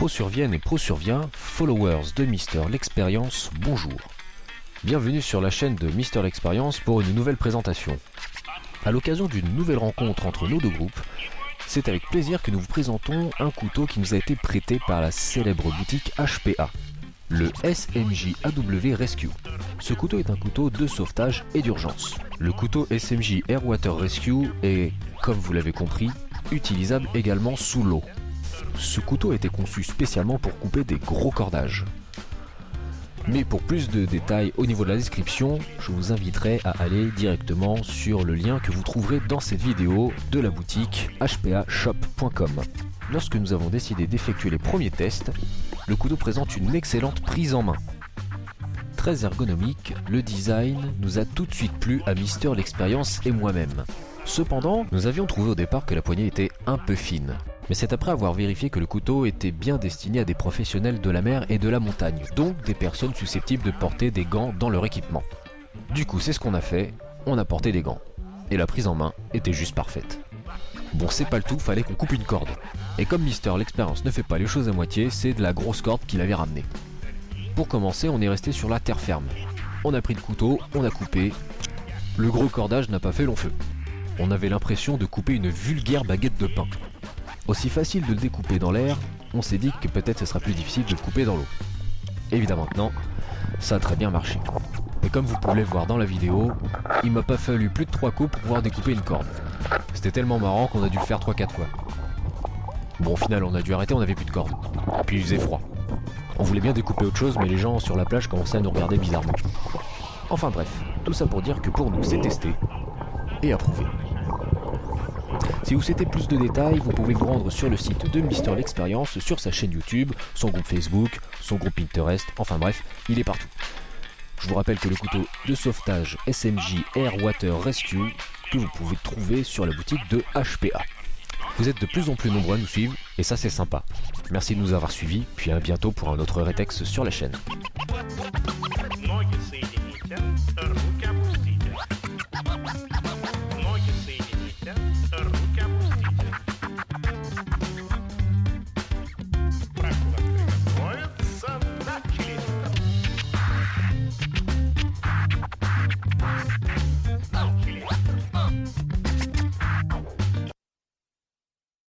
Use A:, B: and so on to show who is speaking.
A: Pro-Survienne et Pro-Survient, followers de Mister l'Expérience, bonjour. Bienvenue sur la chaîne de Mister l'Expérience pour une nouvelle présentation. À l'occasion d'une nouvelle rencontre entre nos deux groupes, c'est avec plaisir que nous vous présentons un couteau qui nous a été prêté par la célèbre boutique HPA, le SMJ AW Rescue. Ce couteau est un couteau de sauvetage et d'urgence. Le couteau SMJ Airwater Rescue est, comme vous l'avez compris, utilisable également sous l'eau. Ce couteau a été conçu spécialement pour couper des gros cordages. Mais pour plus de détails au niveau de la description, je vous inviterai à aller directement sur le lien que vous trouverez dans cette vidéo de la boutique hpashop.com. Lorsque nous avons décidé d'effectuer les premiers tests, le couteau présente une excellente prise en main. Très ergonomique, le design nous a tout de suite plu à Mister l'Expérience et moi-même. Cependant, nous avions trouvé au départ que la poignée était un peu fine. Mais c'est après avoir vérifié que le couteau était bien destiné à des professionnels de la mer et de la montagne, donc des personnes susceptibles de porter des gants dans leur équipement. Du coup, c'est ce qu'on a fait, on a porté des gants. Et la prise en main était juste parfaite. Bon, c'est pas le tout, fallait qu'on coupe une corde. Et comme Mister l'Expérience ne fait pas les choses à moitié, c'est de la grosse corde qu'il avait ramenée. Pour commencer, on est resté sur la terre ferme. On a pris le couteau, on a coupé. Le gros cordage n'a pas fait long feu. On avait l'impression de couper une vulgaire baguette de pain. Aussi facile de le découper dans l'air, on s'est dit que peut-être ce sera plus difficile de le couper dans l'eau. Évidemment maintenant, ça a très bien marché. Et comme vous pouvez le voir dans la vidéo, il m'a pas fallu plus de 3 coups pour pouvoir découper une corde. C'était tellement marrant qu'on a dû le faire 3-4 fois. Bon, au final on a dû arrêter, on n'avait plus de corde. Et puis il faisait froid. On voulait bien découper autre chose, mais les gens sur la plage commençaient à nous regarder bizarrement. Enfin bref, tout ça pour dire que pour nous c'est testé et approuvé. Si vous souhaitez plus de détails, vous pouvez vous rendre sur le site de Mister l'Expérience, sur sa chaîne YouTube, son groupe Facebook, son groupe Pinterest, enfin bref, il est partout. Je vous rappelle que le couteau de sauvetage SMJ Airwater Rescue que vous pouvez trouver sur la boutique de HPA. Vous êtes de plus en plus nombreux à nous suivre et ça c'est sympa. Merci de nous avoir suivis, puis à bientôt pour un autre rétex sur la chaîne.